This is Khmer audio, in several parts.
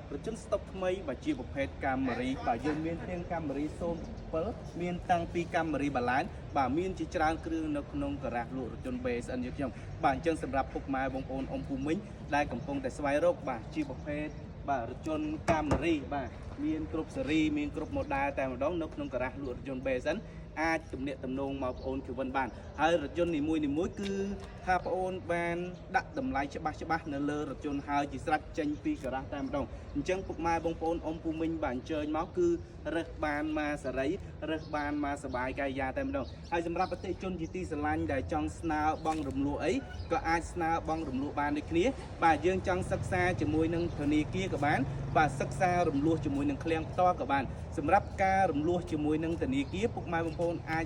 ប្រជជនស្តុកថ្មីបើជាប្រភេទកាមេរីបើយើងមានទាំងកាមេរី07មានតាំងពីកាមេរីបាឡានបាទមានជាច្រើនគ្រឿងនៅក្នុងការ៉ាសលក់រថយន្ត BSN យើងខ្ញុំបាទអញ្ចឹងសម្រាប់ពុកម៉ែបងប្អូនអ៊ំពូមីងដែលកំពុងតែស្វែងរកបាទជាប្រភេទបាទរថយន្តកាមេរីបាទមានគ្រប់ស៊េរីមានគ្រប់ model តែម្ដងនៅក្នុងការ៉ាសលក់រថយន្ត BSN អាចទំនាក់ទំនងមកបងប្អូនគឺវិនបានហើយរថយន្តនីមួយគឺថាបងប្អូនបានដាក់តម្លៃច្បាស់នៅលើរថយន្តហើយជាស្រេចចេញពីការ៉ាសតែម្ដងអញ្ចឹងពុកម៉ែបងប្អូនអ៊ំពូមីងបានអញ្ជើញមកគឺរើសបានមកសេរីរើសបានមកសបាយកាយយ៉ាតែម្ដងហើយសម្រាប់ប្រតិជនជាទីស្រឡាញ់ដែលចង់ស្នើបងរំលោះអីក៏អាចស្នើបងរំលោះបានដូចគ្នាបាទយើងចង់សិក្សាជាមួយនឹងធនាគារក៏បានបាទសិក្សារំលោះជាមួយនឹងឃ្លាំងផ្ទាល់ក៏បានសម្រាប់ការរំលោះជាមួយនឹងធនាគារពុកម៉ែបងប្អូនអាច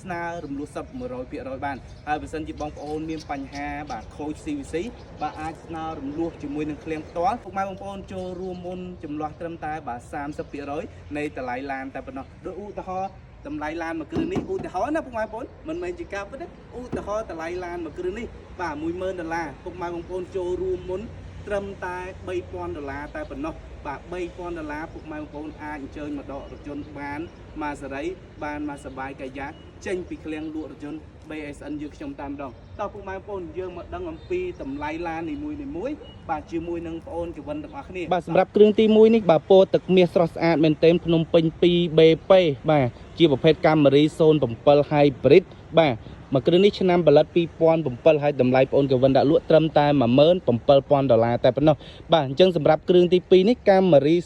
ស្នើរំលោះសិត 100% បានហើយបើសិនជាបងប្អូនមានបញ្ហាបាទខូច CVC បាទអាចស្នើរំលោះជាមួយនឹងឃ្លាំងផ្ទាល់ពុកម៉ែបងប្អូនចូលរួមមុនចំនួនត្រឹមតែបាទ 30% នៃតម្លៃឡានតែប៉ុណ្ណោះដូចឧទាហរណ៍តម្លៃឡានមួយគ្រឿងនេះឧទាហរណ៍ណាពុកម៉ែបងប្អូនមិនមែនជាការពិតទេឧទាហរណ៍តម្លៃឡានមួយគ្រឿងនេះបាទ $10,000 ពុកម៉ែបងប្អូនចូលរួមមុនត្រឹមតែ$3,000 តែប៉ុណ្ណោះបាទ$3,000ពុកម៉ែបងប្អូនអាចអញ្ជើញមកដករថយន្តបានមកសេរីបានមកសបាយកាយាចេញពីឃ្លាំងលក់រថយន្ត BSN យើងខ្ញុំតែម្ដងតោះពុកម៉ែបងប្អូនយើងមកដឹងអំពីតម្លៃឡាននីមួយបាទជាមួយនឹងបងប្អូនជីវិនទាំងអស់គ្នាបាទសម្រាប់គ្រឿងទី1នេះបាទពោទឹកមាសស្រស់ស្អាតមែនទែនភ្នំពេញ 2BP បាទជាប្រភេទកាមេរី07 Hybrid បាទមួយគ្រឿងនេះឆ្នាំផលិត2007ហើយតម្លៃបងប្អូនកវិនដាក់លក់ត្រឹមតែ$17,000តែប៉ុណ្ណោះបាទអញ្ចឹងសម្រាប់គ្រឿងទី2នេះកាមេរី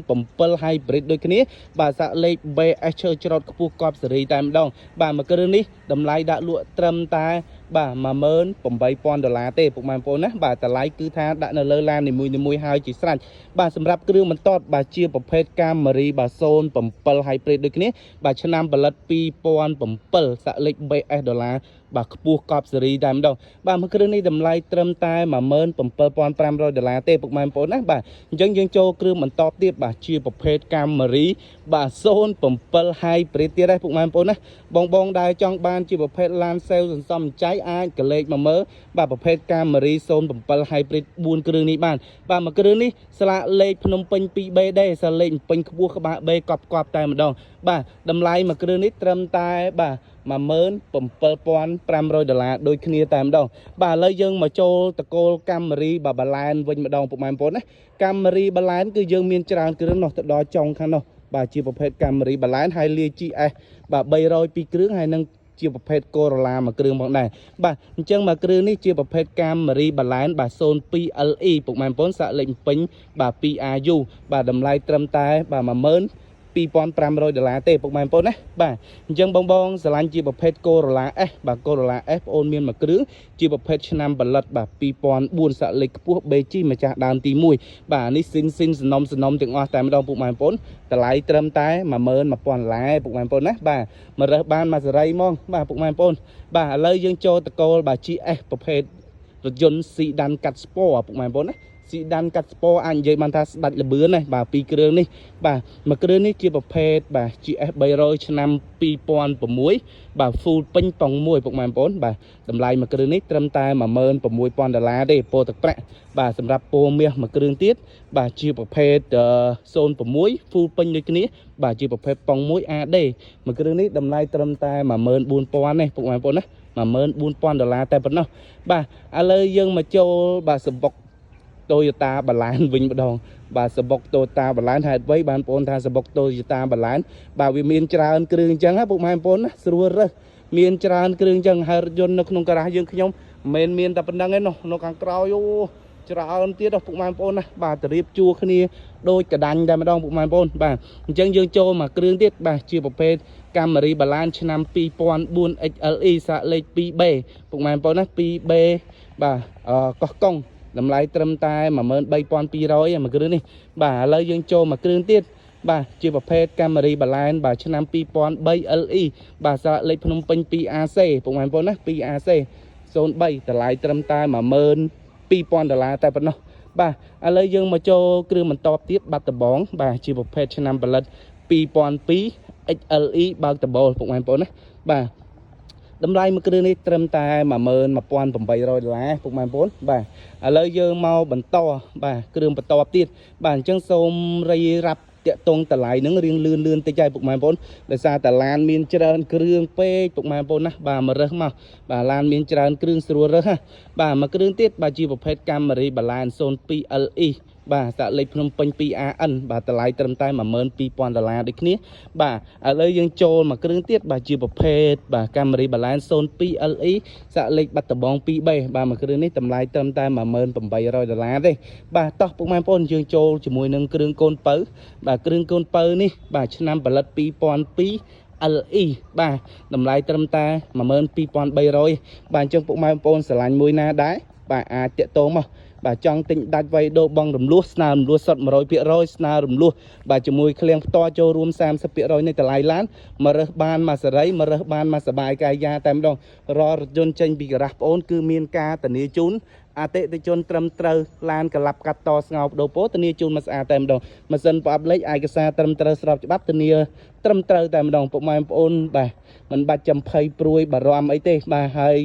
07 Hybrid ដូចគ្នាបាទសាក់លេខ BS ឈើច្រត់ខ្ពស់កប់សេរីតែម្ដងបាទមួយគ្រឿងនេះតម្លៃដាក់លក់ត្រឹមតែបាទ$18,000ទេពុកម៉ែបងប្អូនណាបាទតម្លៃគឺថាដាក់នៅលើឡាននីមួយហើយជាស្រេចបាទសម្រាប់គ្រឿងបន្ទាត់បាទជាប្រភេទកាមេរីបាទ07 Hybrid ដូចគ្នាបាទឆ្នាំផលិត2007សាក់លេខ BS ដុល្លារបាទខ្ពស់កប់សេរីតែម្ដងបាទមួយគ្រឿងនេះតម្លៃត្រឹមតែ$17,500ទេពុកម៉ែបងប្អូនណាបាទអញ្ចឹងយើងចូលគ្រឿងបន្តទៀតបាទជាប្រភេទកាមេរីបាទ07 Hybrid ទៀតដែរពុកម៉ែបងប្អូនណាបងដែលចង់បានជាប្រភេទឡានសេលសន្សំចៃអាចកលេចមកមើលបាទប្រភេទកាមេរី07 Hybrid 4គ្រឿងនេះបានបាទមួយគ្រឿងនេះស្លាកលេខភ្នំពេញ 2B ដែរស្លាកលេខភ្នំពេញខ្ពស់ក្បាល B កប់តែម្ដងបាទតម្លៃមួយគ្រឿងនេះត្រឹមតែបាទ$17,500ដូចគ្នាតែម្ដងបាទឥឡូវយើងមកចូលតកូលកាមេរីបាទបាឡែនវិញម្ដងពុកម៉ែបងប្អូនណាកាមេរីបាឡែនគឺយើងមានច្រើនគ្រឿងនោះទៅដល់ចុងខាងនោះបាទជាប្រភេទកាមេរីបាឡែនហើយលាយ GS បាទ302គ្រឿងហើយនឹងជាប្រភេទ Corolla មួយគ្រឿងផងដែរបាទអញ្ចឹងមួយគ្រឿងនេះជាប្រភេទកាមេរីបាឡែនបាទ 02LE ពុកម៉ែបងប្អូនសាក់លេខពេញបាទ 2RU បាទតម្លៃត្រឹមតែបាទ$12,500ទេពុកម៉ែបងប្អូនណាបាទអញ្ចឹងបងស្រឡាញ់ជាប្រភេទ Corolla S បាទ Corolla S បងអូនមានមួយគ្រឿងជាប្រភេទឆ្នាំផលិតបាទ2004សាក់លេខខ្ពស់ BG ម្ចាស់ដើមទី1បាទនេះស៊ីនសំណុំទាំងអស់តែម្ដងពុកម៉ែបងប្អូនតម្លៃត្រឹមតែ$11,000ពុកម៉ែបងប្អូនណាបាទមករើសបានមកសេរីហ្មងបាទពុកម៉ែបងប្អូនបាទឥឡូវយើងចូលតកូលបាទ GS ប្រភេទរថយន្ត Sedan កាត់ស្ពណ៌ពុកម៉ែបងប្អូនណាSedan កាត់ស្ពណ៌អាចនិយាយបានថាស្ដាច់លបឿនណាបាទពីរគ្រឿងនេះបាទមួយគ្រឿងនេះជាប្រភេទបាទ GS 300ឆ្នាំ2006បាទ full ពេញប៉ុងមួយពុកម៉ែបងប្អូនបាទតម្លៃមួយគ្រឿងនេះត្រឹមតែ$16,000ទេពោទឹកប្រាក់បាទសម្រាប់ពោមាសមួយគ្រឿងទៀតបាទជាប្រភេទ06 full ពេញដូចគ្នាបាទជាប្រភេទប៉ុងមួយ AD មួយគ្រឿងនេះតម្លៃត្រឹមតែ$14,000ទេពុកម៉ែបងប្អូនណា$14,000តែប៉ុណ្ណោះបាទឥឡូវយើងមកចូលបាទសំបុកToyota បាឡែនវិញម្ដងបាទសបុក Toyota បាឡែនហេតុអ្វីបានបងប្អូនថាសបុក Toyota បាឡែនបាទវាមានច្រើនគ្រឿងអញ្ចឹងណាពុកម៉ែបងប្អូនណាស្រួលរើសមានច្រើនគ្រឿងអញ្ចឹងហើយរថយន្តនៅក្នុងការ៉ាសយើងខ្ញុំមិនមានតែប៉ុណ្្នឹងឯនោះនៅខាងក្រោយអូច្រើនទៀតពុកម៉ែបងប្អូនណាបាទទៅរៀបជួរគ្នាដូចកដាញ់តែម្ដងពុកម៉ែបងប្អូនបាទអញ្ចឹងយើងចូលមកគ្រឿងទៀតបាទជាប្រភេទកាមេរីបាឡែនឆ្នាំ2004 XLE សាកលេខ 2B ពុកម៉ែបងប្អូនណា 2B បាទកោះកុងតម្លៃត្រឹមតែ$13,200មួយគ្រឿងនេះបាទឥឡូវយើងចូលមកគ្រឿងទៀតបាទជាប្រភេទកាមេរីបាឡែនបាទឆ្នាំ2003 LE បាទសាកលេខភ្នំពេញ 2AC ពុកម៉ែបងប្អូនណា 2AC 03តម្លៃត្រឹមតែ$12,000តែប៉ុណ្ណោះបាទឥឡូវយើងមកចូលគ្រឿងបន្តទៀតបាត់ដំបងបាទជាប្រភេទឆ្នាំផលិត2002 XLE បើកដបូលពុកម៉ែបងប្អូនណាបាទ តម្លៃមួយគ្រឿងនេះត្រឹមតែ$11800ពុកម៉ែបងប្អូនបាទឥឡូវយើងមកបន្តបាទគ្រឿងបន្តទៀតបាទអញ្ចឹងសូមរីរ៉ាប់តាក់ទងតម្លៃហ្នឹងរៀងលឿនតិចហើយពុកម៉ែបងប្អូនដោយសារតែឡានមានច្រើនគ្រឿងពេកពុកម៉ែបងប្អូនណាបាទមករើសមកបាទឡានមានច្រើនគ្រឿងស្រួលរើសណាបាទមួយគ្រឿងទៀតបាទជាប្រភេទ Camry Balance 02LE បាទសាក់លេខភ្នំពេញ 2AN បាទតម្លៃត្រឹមតែ$12000ដូចគ្នាបាទឥឡូវយើងចូលមកគ្រឿងទៀតបាទជាប្រភេទបាទ Camry Balance 02LE សាក់លេខបាត់ដំបង 2B បាទមួយគ្រឿងនេះតម្លៃត្រឹមតែ$1800ទេបាទតោះពុកម៉ែបងប្អូនយើងចូលជាមួយនឹងគ្រឿងកូនពៅបាទគ្រឿងកូនពៅនេះបាទឆ្នាំផលិត2002 LE បាទតម្លៃត្រឹមតែ$12300បាទអញ្ចឹងពុកម៉ែបងប្អូនស្រឡាញ់មួយណាដែរបាទអាចតាក់ទងមកបាទចង់ទិញដាច់វៃដូរបងរំលោះស្នើរំលោះសុទ្ធ100%ស្នើរំលោះបាទជាមួយឃ្លាំងផ្ទាល់ចូលរួម30%នៃតម្លៃឡានមករើសបានមកសេរីមករើសបានមកសបាយកាយយ៉ាតែម្ដងរាល់រថយន្តចេញពីការ៉ាស់បងប្អូនគឺមានការធានាជូនអតិថិជនត្រឹមត្រូវឡានកលាប់កាត់តស្ងោបដូរពោធានាជូនមកស្អាតតែម្ដងម៉ាស៊ីនប្រអប់លេខឯកសារត្រឹមត្រូវស្របច្បាប់ធានាត្រឹមត្រូវតែម្ដងពុកម៉ែបងប្អូនបាទមិនបាច់ចាំភ័យព្រួយបារម្ភអីទេបាទហើយ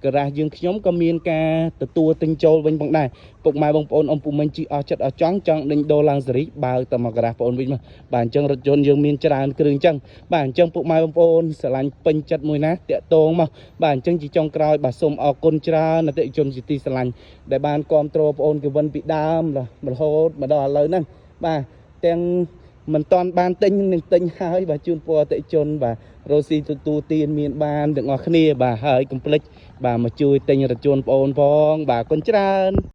ការ៉ាស់យើងខ្ញុំក៏មានការទទួលទិញចូលវិញផងដែរពុកម៉ែបងប្អូនអ៊ំពូមិញជីអស់ចិត្តអស់ចង់ដេញដូរឡើងសេរីបើទៅមកការ៉ាស់បងប្អូនវិញមកបាទអញ្ចឹងរថយន្តយើងមានច្រើនគ្រឿងអញ្ចឹងបាទអញ្ចឹងពុកម៉ែបងប្អូនស្រឡាញ់ពេញចិត្តមួយណាតាក់ទងមកបាទអញ្ចឹងជាចុងក្រោយបាទសូមអរគុណច្រើនអតិថិជនជាទីស្រឡាញ់ដែលបានគ្រប់គ្រងបងប្អូនគេវិនពីដើមរហូតមកដល់ឥឡូវហ្នឹងបាទទាំងមិនតាន់បានទិញនឹងទិញហើយបាទជូនពរអតិថិជនបាទរស់ស៊ីទទួលទានមានបានទាំងអស់គ្នាបាទហើយកុំភ្លេចបាទមកជួយទិញរថយន្តបងប្អូនផងបាទអរគុណច្រើន